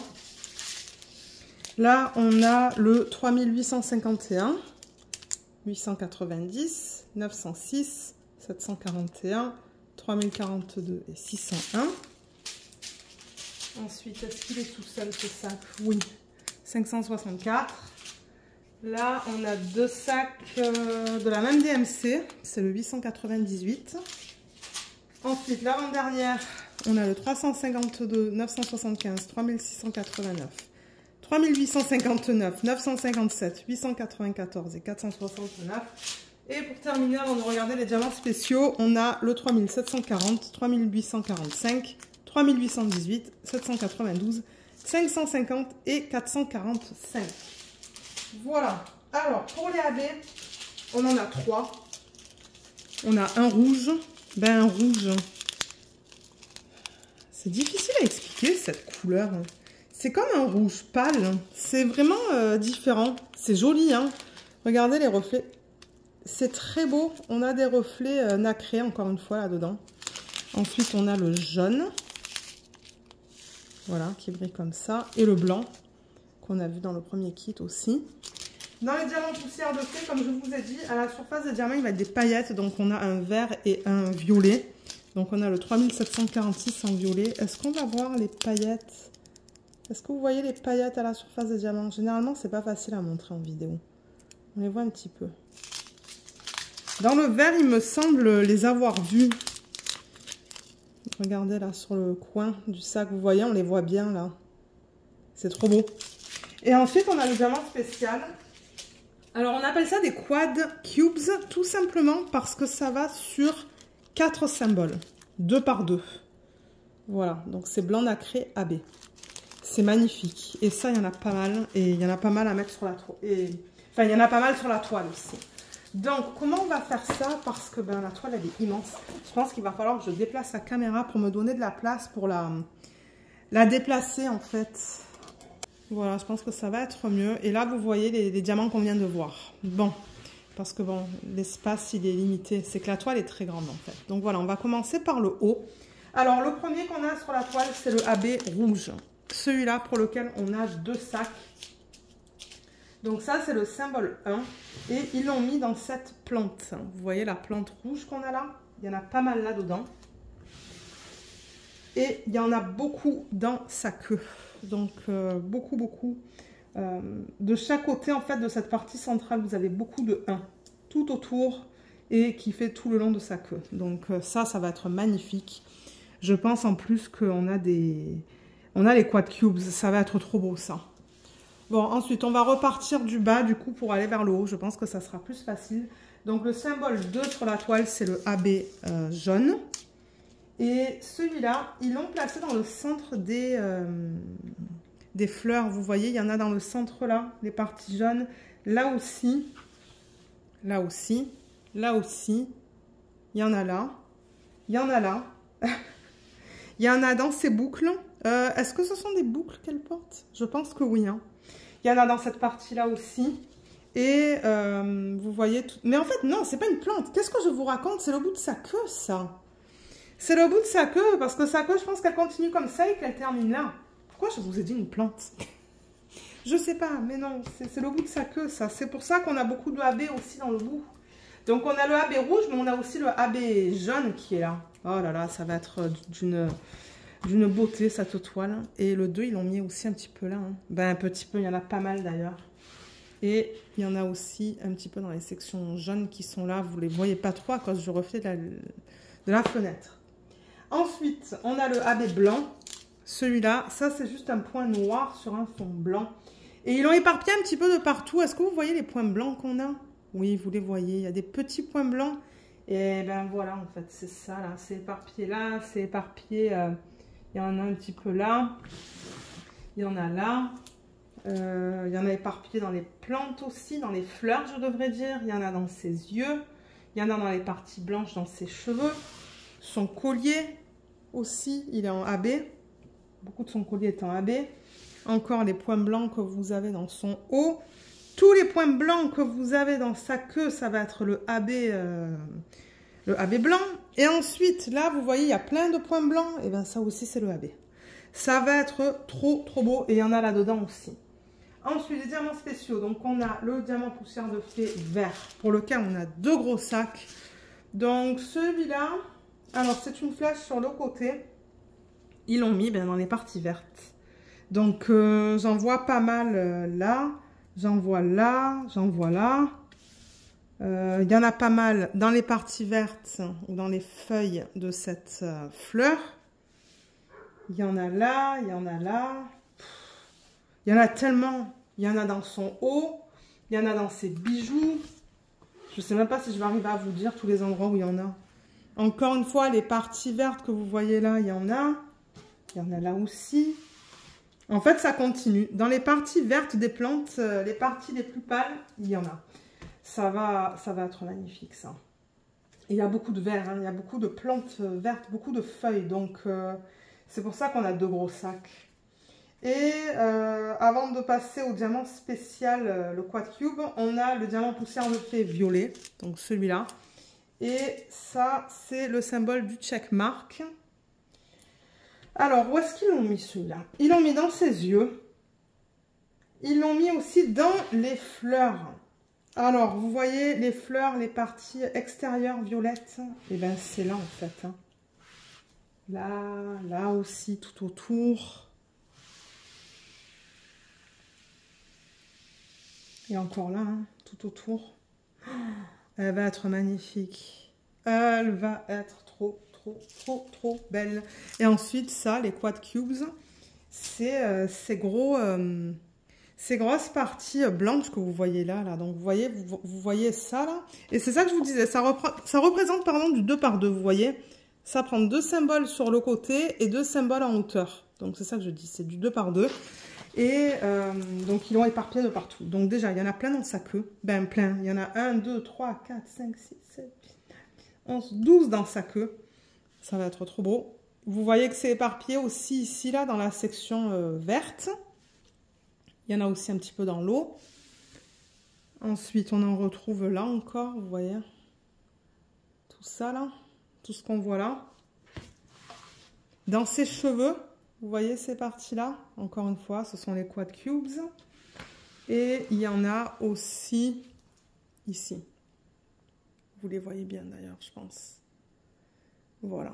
Là, on a le 3851, 890, 906, 741, 3042 et 601. Ensuite, est-ce qu'il est tout seul ce sac? Oui. 564. Là, on a 2 sacs de la même DMC. C'est le 898. Ensuite, l'avant-dernière, on a le 352, 975, 3689. 3859, 957, 894 et 469. Et pour terminer, avant de regarder les diamants spéciaux, on a le 3740, 3845, 3818, 792, 550 et 445. Voilà. Alors, pour les AB, on en a 3. On a un rouge. Ben, un rouge. C'est difficile à expliquer cette couleur. C'est comme un rouge pâle. C'est vraiment différent. C'est joli, hein. Regardez les reflets. C'est très beau. On a des reflets nacrés, encore une fois, là-dedans. Ensuite, on a le jaune. Voilà, qui brille comme ça. Et le blanc, qu'on a vu dans le premier kit aussi. Dans les diamants poussière de fée, comme je vous ai dit, à la surface des diamants, il va être des paillettes. Donc, on a un vert et un violet. Donc, on a le 3746 en violet. Est-ce qu'on va voir les paillettes? Est-ce que vous voyez les paillettes à la surface des diamants? Généralement, c'est pas facile à montrer en vidéo. On les voit un petit peu. Dans le vert, il me semble les avoir vus. Regardez là sur le coin du sac, vous voyez, on les voit bien là. C'est trop beau. Et ensuite, on a le diamant spécial. Alors, on appelle ça des quad cubes, tout simplement parce que ça va sur 4 symboles, 2 par 2. Voilà, donc c'est blanc nacré AB. C'est magnifique. Et ça, il y en a pas mal. Et il y en a pas mal à mettre sur la toile. Enfin, il y en a pas mal sur la toile aussi. Donc, comment on va faire ça? Parce que ben, la toile, elle est immense. Je pense qu'il va falloir que je déplace la caméra pour me donner de la place pour la déplacer, en fait. Voilà, je pense que ça va être mieux. Et là, vous voyez les diamants qu'on vient de voir. Bon, parce que bon, l'espace, il est limité. C'est que la toile est très grande, en fait. Donc voilà, on va commencer par le haut. Alors, le premier qu'on a sur la toile, c'est le AB rouge. Celui-là pour lequel on a 2 sacs. Donc ça, c'est le symbole 1. Et ils l'ont mis dans cette plante. Vous voyez la plante rouge qu'on a là? Il y en a pas mal là-dedans. Et il y en a beaucoup dans sa queue. Donc beaucoup. De chaque côté, en fait, de cette partie centrale, vous avez beaucoup de 1 tout autour et qui fait tout le long de sa queue. Donc ça va être magnifique. Je pense en plus qu'on a les quad cubes. Ça va être trop beau, ça. Bon, ensuite, on va repartir du bas, du coup, pour aller vers le haut. Je pense que ça sera plus facile. Donc, le symbole 2 sur la toile, c'est le AB jaune. Et celui-là, ils l'ont placé dans le centre des fleurs. Vous voyez, il y en a dans le centre, là, les parties jaunes. Là aussi. Là aussi. Là aussi. Il y en a là. Il y en a là. Il y en a dans ces boucles. Est-ce que ce sont des boucles qu'elle porte? Je pense que oui, hein. Il y en a dans cette partie-là aussi. Et vous voyez tout. Mais en fait, non, c'est pas une plante. Qu'est-ce que je vous raconte? C'est le bout de sa queue, ça. C'est le bout de sa queue. Parce que sa queue, je pense qu'elle continue comme ça et qu'elle termine là. Pourquoi je vous ai dit une plante? Je sais pas, mais non. C'est le bout de sa queue, ça. C'est pour ça qu'on a beaucoup de AB aussi dans le bout. Donc, on a le AB rouge, mais on a aussi le AB jaune qui est là. Oh là là, ça va être d'une beauté cette toile. Et le 2, ils l'ont mis aussi un petit peu là. Hein. Ben, un petit peu, il y en a pas mal d'ailleurs. Et il y en a aussi un petit peu dans les sections jaunes qui sont là. Vous ne les voyez pas trop à cause du reflet de la fenêtre. Ensuite, on a le AB blanc. Celui-là, ça c'est juste un point noir sur un fond blanc. Et ils l'ont éparpillé un petit peu de partout. Est-ce que vous voyez les points blancs qu'on a? Oui, vous les voyez. Il y a des petits points blancs. Et ben voilà, en fait, c'est ça là. C'est éparpillé là, c'est éparpillé... il y en a un petit peu là, il y en a là, il y en a éparpillé dans les plantes aussi, dans les fleurs je devrais dire, il y en a dans ses yeux, il y en a dans les parties blanches dans ses cheveux, son collier aussi, il est en AB, beaucoup de son collier est en AB, encore les points blancs que vous avez dans son haut, tous les points blancs que vous avez dans sa queue, ça va être le AB blanc. Et ensuite, là, vous voyez, il y a plein de points blancs. Et bien, ça aussi, c'est le AB. Ça va être trop beau. Et il y en a là-dedans aussi. Ensuite, les diamants spéciaux. Donc, on a le diamant poussière de fée vert, pour lequel on a 2 gros sacs. Donc, celui-là, alors, c'est une flèche sur le côté. Ils l'ont mis bien dans les parties vertes. Donc, j'en vois pas mal là. J'en vois là. J'en vois là. Il y en a pas mal dans les parties vertes ou dans les feuilles de cette fleur. Il y en a là, il y en a là. Il y en a tellement. Il y en a dans son haut. Il y en a dans ses bijoux. Je ne sais même pas si je vais arriver à vous dire tous les endroits où il y en a. Encore une fois, les parties vertes que vous voyez là, il y en a. Il y en a là aussi. En fait, ça continue. Dans les parties vertes des plantes, les parties les plus pâles, il y en a. Ça va être magnifique, ça. Et il y a beaucoup de vert, hein, il y a beaucoup de plantes vertes, beaucoup de feuilles. Donc, c'est pour ça qu'on a 2 gros sacs. Et avant de passer au diamant spécial, le quad cube, on a le diamant poussière de fée violet. Donc, celui-là. Et ça, c'est le symbole du checkmark. Alors, où est-ce qu'ils l'ont mis, celui-là? Ils l'ont mis dans ses yeux. Ils l'ont mis aussi dans les fleurs. Alors, vous voyez les fleurs, les parties extérieures violettes. Et bien, c'est là, en fait. Hein. Là aussi, tout autour. Et encore là, hein, tout autour. Elle va être magnifique. Elle va être trop belle. Et ensuite, ça, les quad cubes, c'est ces grosses parties blanches que vous voyez là. Donc, vous voyez ça, là. Et c'est ça que je vous disais. Ça représente, pardon, du 2 par 2, vous voyez. Ça prend 2 symboles sur le côté et 2 symboles en hauteur. Donc, c'est ça que je dis. C'est du 2 par 2. Et donc, ils l'ont éparpillé de partout. Donc, déjà, il y en a plein dans sa queue. Ben, plein. Il y en a 1, 2, 3, 4, 5, 6, 7, 8, 9, 11, 12 dans sa queue. Ça va être trop beau. Vous voyez que c'est éparpillé aussi ici, là, dans la section verte. Il y en a aussi un petit peu dans l'eau. Ensuite, on en retrouve là encore, vous voyez. Tout ça, là. Tout ce qu'on voit là. Dans ses cheveux, vous voyez ces parties-là. Encore une fois, ce sont les quad cubes. Et il y en a aussi ici. Vous les voyez bien d'ailleurs, je pense. Voilà.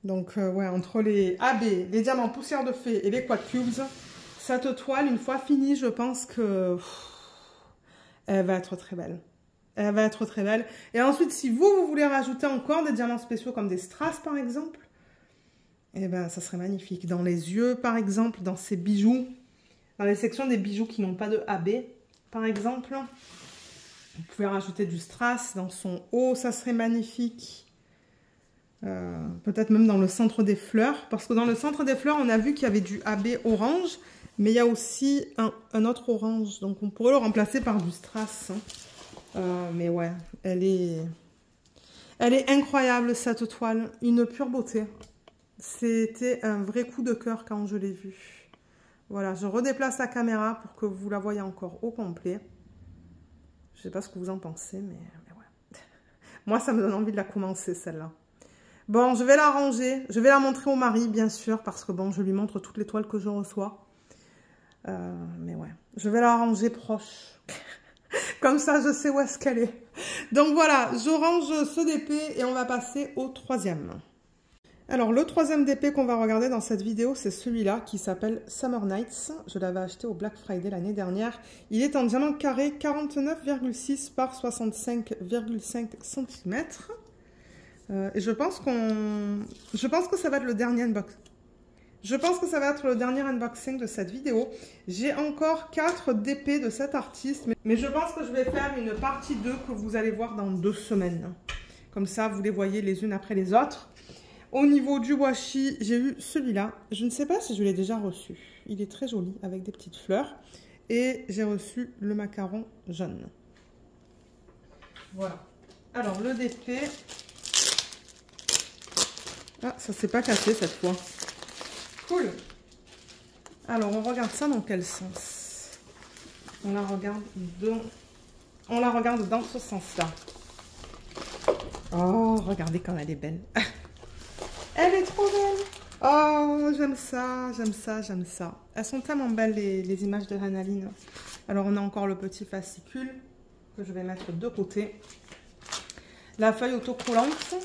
Donc, ouais, entre les AB, les diamants poussière de fée et les quad cubes, cette toile, une fois finie, je pense que elle va être très belle. Elle va être très belle. Et ensuite, si vous voulez rajouter encore des diamants spéciaux comme des strass, par exemple, eh ben, ça serait magnifique. Dans les yeux, par exemple, dans ces bijoux, dans les sections des bijoux qui n'ont pas de AB, par exemple, vous pouvez rajouter du strass dans son haut, ça serait magnifique. Peut-être même dans le centre des fleurs, parce que dans le centre des fleurs, on a vu qu'il y avait du AB orange, mais il y a aussi un autre orange, donc on pourrait le remplacer par du strass. Mais ouais, elle est incroyable cette toile, une pure beauté. C'était un vrai coup de cœur quand je l'ai vue. Voilà, je redéplace la caméra pour que vous la voyez encore au complet. Je sais pas ce que vous en pensez, mais ouais. Moi, ça me donne envie de la commencer, celle-là. Bon, je vais la ranger. Je vais la montrer au mari, bien sûr, parce que bon, je lui montre toutes les toiles que je reçois. Mais ouais, je vais la ranger proche. Comme ça, je sais où est-ce qu'elle est. Donc voilà, je range ce DP et on va passer au troisième. Alors, le troisième DP qu'on va regarder dans cette vidéo, c'est celui-là qui s'appelle Summer Nights. Je l'avais acheté au Black Friday l'année dernière. Il est en diamant carré 49,6 par 65,5 cm. Et je pense que ça va être le dernier unboxing. Je pense que ça va être le dernier unboxing de cette vidéo. J'ai encore 4 DP de cet artiste, mais je pense que je vais faire une partie 2 que vous allez voir dans 2 semaines. Comme ça, vous les voyez les unes après les autres. Au niveau du washi, j'ai eu celui-là. Je ne sais pas si je l'ai déjà reçu. Il est très joli avec des petites fleurs. Et j'ai reçu le macaron jaune. Voilà. Alors, le DP... Ah, ça s'est pas cassé cette fois. Cool. Alors, on regarde ça dans quel sens? On la regarde dans ce sens-là. Oh, regardez comme elle est belle. Elle est trop belle. Oh, j'aime ça, j'aime ça, j'aime ça. Elles sont tellement belles, les images de Hanaline. Alors, on a encore le petit fascicule que je vais mettre de côté. La feuille autocollante.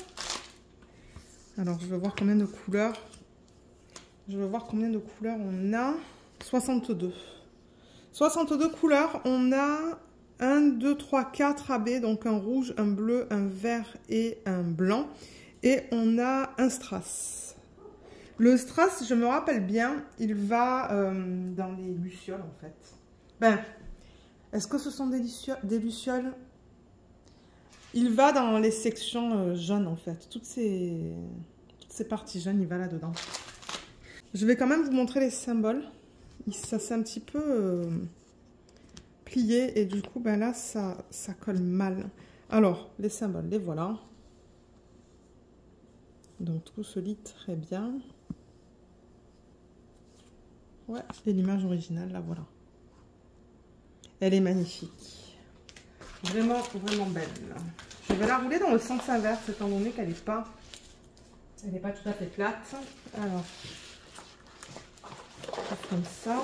Alors, je veux voir combien de couleurs. Je veux voir combien de couleurs on a. 62. 62 couleurs. On a 1, 2, 3, 4 AB. Donc, un rouge, un bleu, un vert et un blanc. Et on a un strass. Le strass, je me rappelle bien, il va dans les lucioles, en fait. Ben, est-ce que ce sont des lucioles? Il va dans les sections jaunes, en fait. Toutes ces parties jaunes, il va là-dedans. Je vais quand même vous montrer les symboles. Ça s'est un petit peu plié. Et du coup, ben là, ça colle mal. Alors, les symboles, les voilà. Donc, tout se lit très bien. Ouais, et l'image originale, là, voilà. Elle est magnifique. Vraiment, vraiment belle. Je vais la rouler dans le sens inverse, étant donné qu'elle n'est pas tout à fait plate. Alors, comme ça.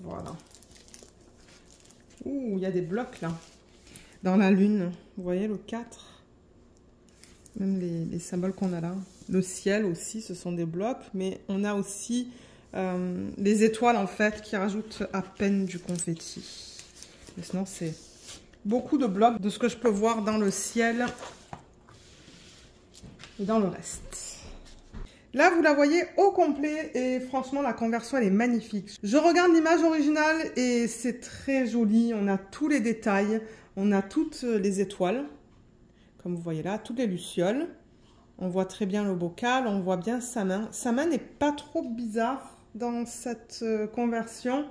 Voilà. Ouh, il y a des blocs, là. Dans la lune, vous voyez le 4, même les symboles qu'on a là. Le ciel aussi, ce sont des blocs, mais on a aussi les étoiles en fait qui rajoutent à peine du confetti. Mais sinon c'est beaucoup de blocs de ce que je peux voir dans le ciel et dans le reste. Là vous la voyez au complet et franchement la conversion elle est magnifique. Je regarde l'image originale et c'est très joli, on a tous les détails, on a toutes les étoiles, comme vous voyez là, toutes les lucioles. On voit très bien le bocal, on voit bien sa main. Sa main n'est pas trop bizarre dans cette conversion.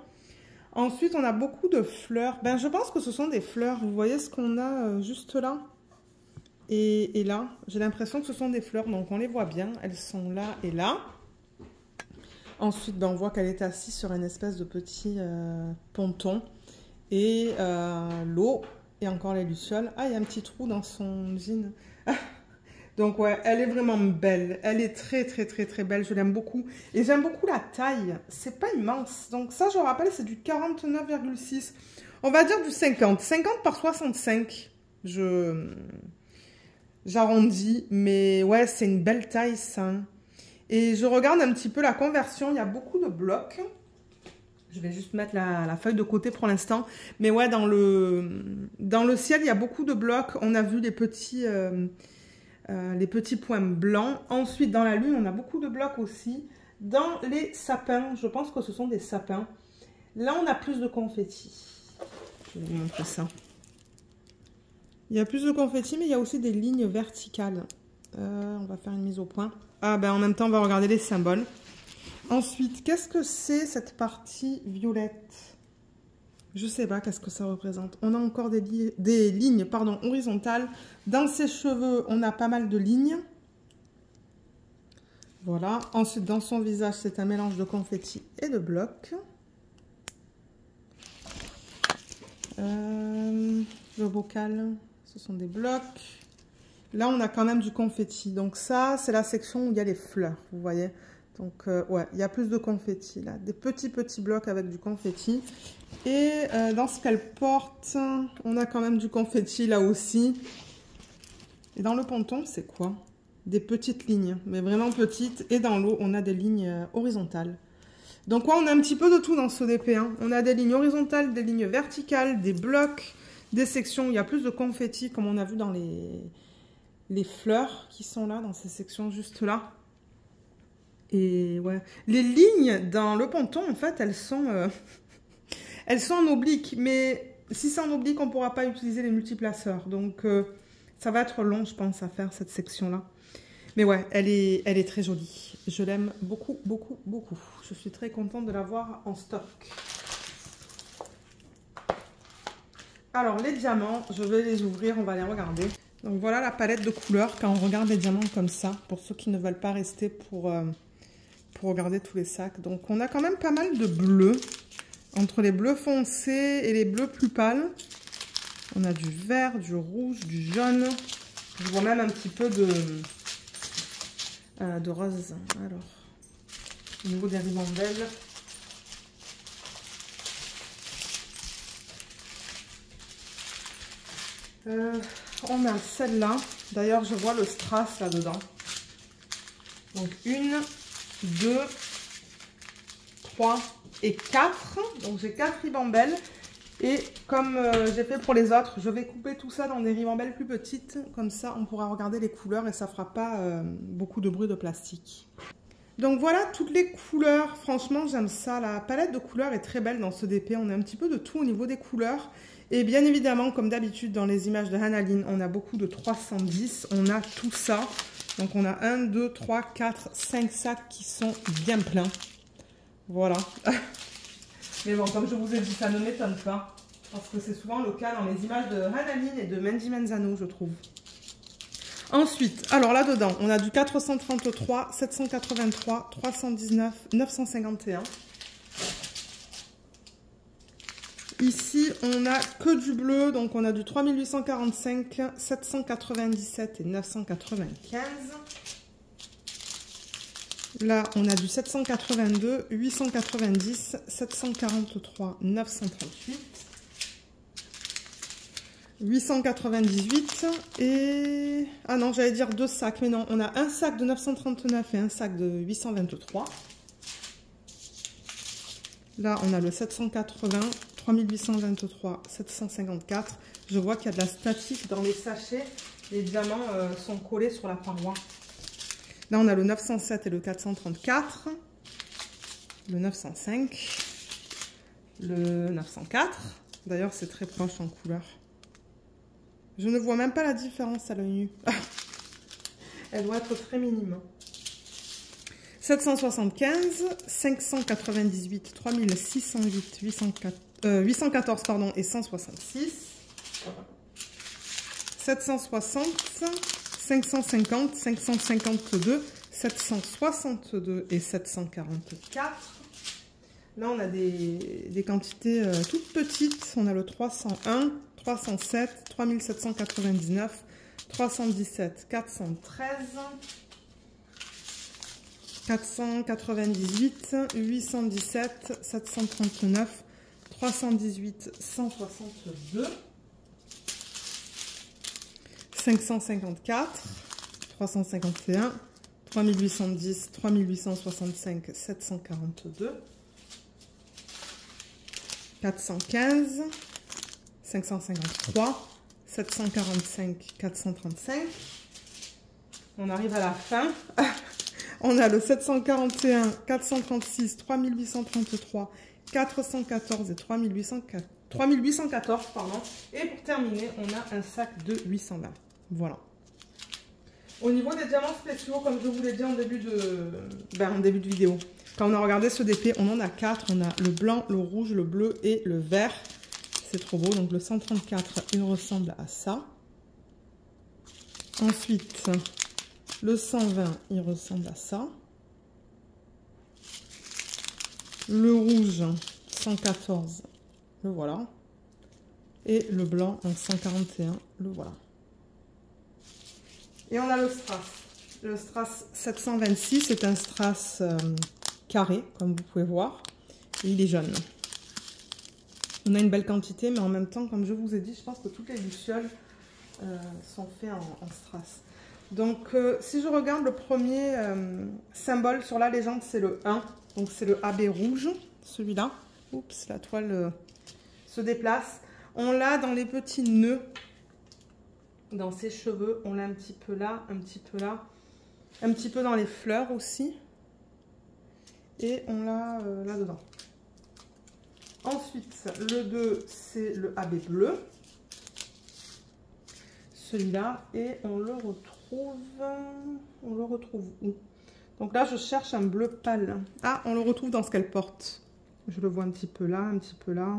Ensuite, on a beaucoup de fleurs. Ben, je pense que ce sont des fleurs. Vous voyez ce qu'on a juste là et là. J'ai l'impression que ce sont des fleurs, donc on les voit bien. Elles sont là et là. Ensuite, ben, on voit qu'elle est assise sur une espèce de petit ponton. Et l'eau et encore les lucioles. Ah, il y a un petit trou dans son jean. Donc ouais, elle est vraiment belle. Elle est très très très très belle. Je l'aime beaucoup. Et j'aime beaucoup la taille. C'est pas immense. Donc ça, je rappelle, c'est du 49,6. On va dire du 50. 50 par 65. J'arrondis. Mais ouais, c'est une belle taille ça. Et je regarde un petit peu la conversion. Il y a beaucoup de blocs. Je vais juste mettre la feuille de côté pour l'instant. Mais ouais, dans le ciel, il y a beaucoup de blocs. On a vu les petits points blancs. Ensuite, dans la lune, on a beaucoup de blocs aussi. Dans les sapins, je pense que ce sont des sapins. Là, on a plus de confettis. Je vais vous montrer ça. Il y a plus de confettis, mais il y a aussi des lignes verticales. On va faire une mise au point. Ah, ben en même temps, on va regarder les symboles. Ensuite, qu'est-ce que c'est cette partie violette? Je sais pas qu'est-ce que ça représente. On a encore des lignes horizontales. Dans ses cheveux, on a pas mal de lignes. Voilà. Ensuite, dans son visage, c'est un mélange de confettis et de blocs. Le bocal, ce sont des blocs. Là, on a quand même du confetti. Donc ça, c'est la section où il y a les fleurs, vous voyez. Donc, ouais, il y a plus de confetti, là. Des petits blocs avec du confetti. Et dans ce qu'elle porte, on a quand même du confetti, là aussi. Et dans le ponton, c'est quoi? Des petites lignes, mais vraiment petites. Et dans l'eau, on a des lignes horizontales. Donc, ouais, on a un petit peu de tout dans ce DP. Hein. On a des lignes horizontales, des lignes verticales, des blocs, des sections où il y a plus de confetti, comme on a vu dans les fleurs qui sont là, dans ces sections juste là. Et ouais, les lignes dans le ponton, en fait, elles sont en oblique. Mais si c'est en oblique, on ne pourra pas utiliser les multiplaceurs. Donc, ça va être long, je pense, à faire cette section-là. Mais ouais, elle est très jolie. Je l'aime beaucoup, beaucoup, beaucoup. Je suis très contente de l'avoir en stock. Alors, les diamants, je vais les ouvrir, on va les regarder. Donc, voilà la palette de couleurs quand on regarde les diamants comme ça, pour ceux qui ne veulent pas rester pour regarder tous les sacs. Donc, on a quand même pas mal de bleus. Entre les bleus foncés et les bleus plus pâles. On a du vert, du rouge, du jaune. Je vois même un petit peu de rose. Alors, au niveau des ribambelles. On a celle-là. D'ailleurs, je vois le strass là-dedans. Donc, 1, 2, 3 et 4. Donc, j'ai 4 ribambelles. Et comme j'ai fait pour les autres, je vais couper tout ça dans des ribambelles plus petites. Comme ça, on pourra regarder les couleurs et ça ne fera pas beaucoup de bruit de plastique. Donc voilà toutes les couleurs. Franchement, j'aime ça. La palette de couleurs est très belle dans ce DP. On a un petit peu de tout au niveau des couleurs. Et bien évidemment, comme d'habitude, dans les images de Hannah-Lynn, on a beaucoup de 310. On a tout ça. Donc on a 1, 2, 3, 4, 5 sacs qui sont bien pleins. Voilà. Mais bon, comme je vous ai dit, ça ne m'étonne pas. Parce que c'est souvent le cas dans les images de Hannah-Lynn et de Mandy Menzano, je trouve. Ensuite, alors là-dedans, on a du 433, 783, 319, 951. Ici, on n'a que du bleu, donc on a du 3845, 797 et 995. Là, on a du 782, 890, 743, 938, 898 et... Ah non, j'allais dire 2 sacs, mais non, on a un sac de 939 et un sac de 823. Là, on a le 780, 3823, 754. Je vois qu'il y a de la statique dans les sachets. Les diamants sont collés sur la paroi. Là, on a le 907 et le 434. Le 905. Le 904. D'ailleurs, c'est très proche en couleur. Je ne vois même pas la différence à l'œil nu. Elle doit être très minime. 775, 598, 3608, 814 pardon, et 166. 760, 550, 552, 762 et 744. Là, on a des quantités toutes petites. On a le 301, 307, 3799, 317, 413... 498, 817, 739, 318, 162, 554, 351, 3810, 3865, 742, 415, 553, 745, 435. On arrive à la fin. On a le 741, 436, 3833, 414 et 3814, pardon. Et pour terminer, on a un sac de 820. Voilà. Au niveau des diamants spéciaux, comme je vous l'ai dit en début de vidéo, quand on a regardé ce DP, on en a 4. On a le blanc, le rouge, le bleu et le vert. C'est trop beau. Donc le 134, il ressemble à ça. Ensuite... le 120, il ressemble à ça. Le rouge, 114, le voilà. Et le blanc, en 141, le voilà. Et on a le strass. Le strass 726, c'est un strass carré, comme vous pouvez voir. Et il est jaune. On a une belle quantité, mais en même temps, comme je vous ai dit, je pense que toutes les lucioles sont faites en strass. Donc, si je regarde le premier symbole sur la légende, c'est le 1. Donc, c'est le AB rouge, celui-là. Oups, la toile se déplace. On l'a dans les petits nœuds, dans ses cheveux. On l'a un petit peu là, un petit peu là. Un petit peu dans les fleurs aussi. Et on l'a là-dedans. Ensuite, le 2, c'est le AB bleu. Celui-là. Et on le retrouve où? Donc là, je cherche un bleu pâle. Ah, on le retrouve dans ce qu'elle porte. Je le vois un petit peu là, un petit peu là.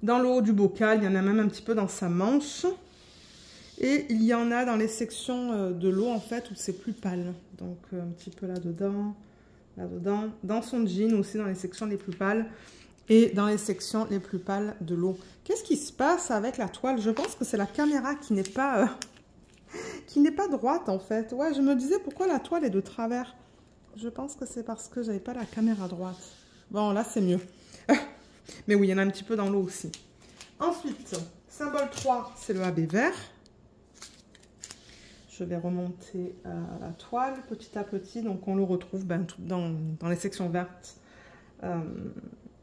Dans le haut du bocal, il y en a même un petit peu dans sa manche. Et il y en a dans les sections de l'eau, en fait, où c'est plus pâle. Donc, un petit peu là-dedans, là-dedans. Dans son jean aussi, dans les sections les plus pâles. Et dans les sections les plus pâles de l'eau. Qu'est-ce qui se passe avec la toile? Je pense que c'est la caméra qui n'est pas... qui n'est pas droite en fait. Ouais, je me disais pourquoi la toile est de travers. Je pense que c'est parce que j'avais pas la caméra droite. Bon, là c'est mieux. Mais oui, il y en a un petit peu dans l'eau aussi. Ensuite, symbole 3, c'est le AB vert. Je vais remonter la toile petit à petit. Donc on le retrouve dans les sections vertes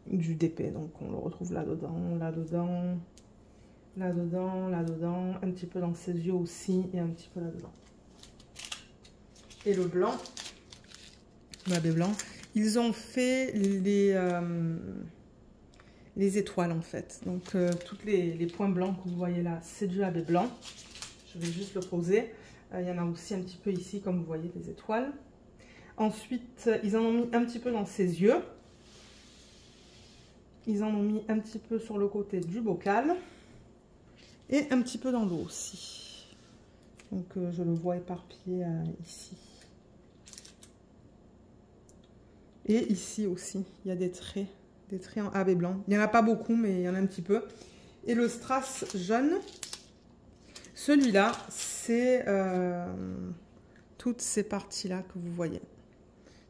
du DP. Donc on le retrouve là-dedans, là-dedans. Là-dedans, là-dedans, un petit peu dans ses yeux aussi et un petit peu là-dedans. Et le blanc, l'AB blanc, ils ont fait les étoiles en fait. Donc tous les points blancs que vous voyez là, c'est du AB blanc. Je vais juste le poser. Il y en a aussi un petit peu ici, comme vous voyez, des étoiles. Ensuite, ils en ont mis un petit peu dans ses yeux. Ils en ont mis un petit peu sur le côté du bocal. Et un petit peu dans l'eau aussi. Donc je le vois éparpillé ici. Et ici aussi, il y a des traits en AB blanc. Il n'y en a pas beaucoup, mais il y en a un petit peu. Et le strass jaune, celui-là, c'est toutes ces parties-là que vous voyez.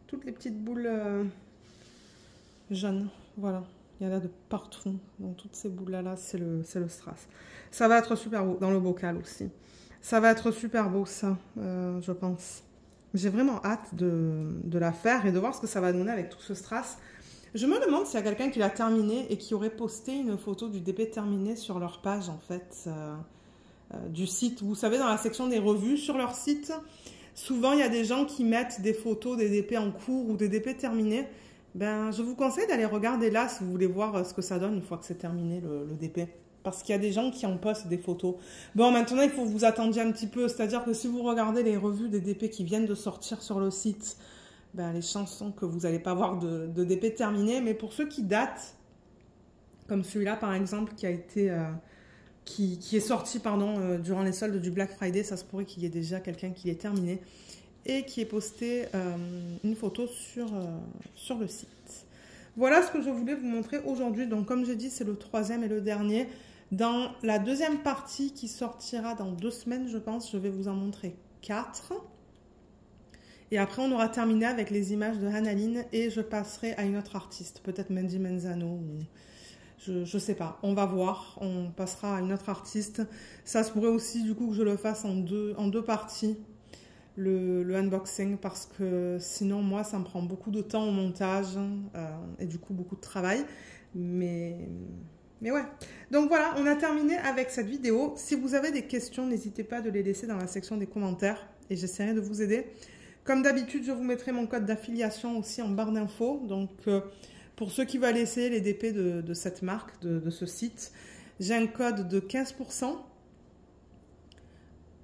Toutes les petites boules jaunes, voilà. Il y en a de partout. Donc toutes ces boules-là, c'est le strass. Ça va être super beau, dans le bocal aussi. Ça va être super beau, ça, je pense. J'ai vraiment hâte de la faire et de voir ce que ça va donner avec tout ce strass. Je me demande s'il y a quelqu'un qui l'a terminé et qui aurait posté une photo du DP terminé sur leur page, en fait, du site. Vous savez, dans la section des revues sur leur site, souvent, il y a des gens qui mettent des photos des DP en cours ou des DP terminés. Ben, je vous conseille d'aller regarder là si vous voulez voir ce que ça donne une fois que c'est terminé le DP. Parce qu'il y a des gens qui en postent des photos. Bon, maintenant, il faut que vous attendiez un petit peu. C'est-à-dire que si vous regardez les revues des DP qui viennent de sortir sur le site, ben, les chances sont que vous n'allez pas voir de DP terminé. Mais pour ceux qui datent, comme celui-là par exemple, qui a été, qui est sorti durant les soldes du Black Friday, ça se pourrait qu'il y ait déjà quelqu'un qui l'ait terminé et qui ait posté une photo sur le site. Voilà ce que je voulais vous montrer aujourd'hui. Donc comme j'ai dit, c'est le troisième et le dernier. Dans la deuxième partie qui sortira dans 2 semaines, je pense, je vais vous en montrer 4. Et après, on aura terminé avec les images de Hannah-Lynn et je passerai à une autre artiste, peut-être Mandy Menzano. Ou je ne sais pas, on va voir. On passera à une autre artiste. Ça se pourrait aussi du coup que je le fasse en deux parties, le unboxing, parce que sinon, moi, ça me prend beaucoup de temps au montage et du coup, beaucoup de travail. Mais ouais. Donc voilà, on a terminé avec cette vidéo. Si vous avez des questions, n'hésitez pas de les laisser dans la section des commentaires et j'essaierai de vous aider. Comme d'habitude, je vous mettrai mon code d'affiliation aussi en barre d'infos. Donc, pour ceux qui veulent essayer les DP de cette marque, de ce site, j'ai un code de 15%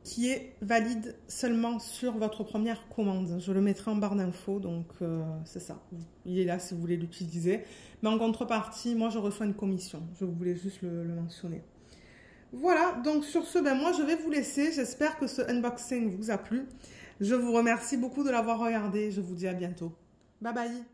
qui est valide seulement sur votre première commande. Je le mettrai en barre d'infos, donc c'est ça. Il est là si vous voulez l'utiliser. Mais en contrepartie, moi, je reçois une commission. Je voulais juste le mentionner. Voilà, donc sur ce, ben moi, je vais vous laisser. J'espère que ce unboxing vous a plu. Je vous remercie beaucoup de l'avoir regardé. Je vous dis à bientôt. Bye bye.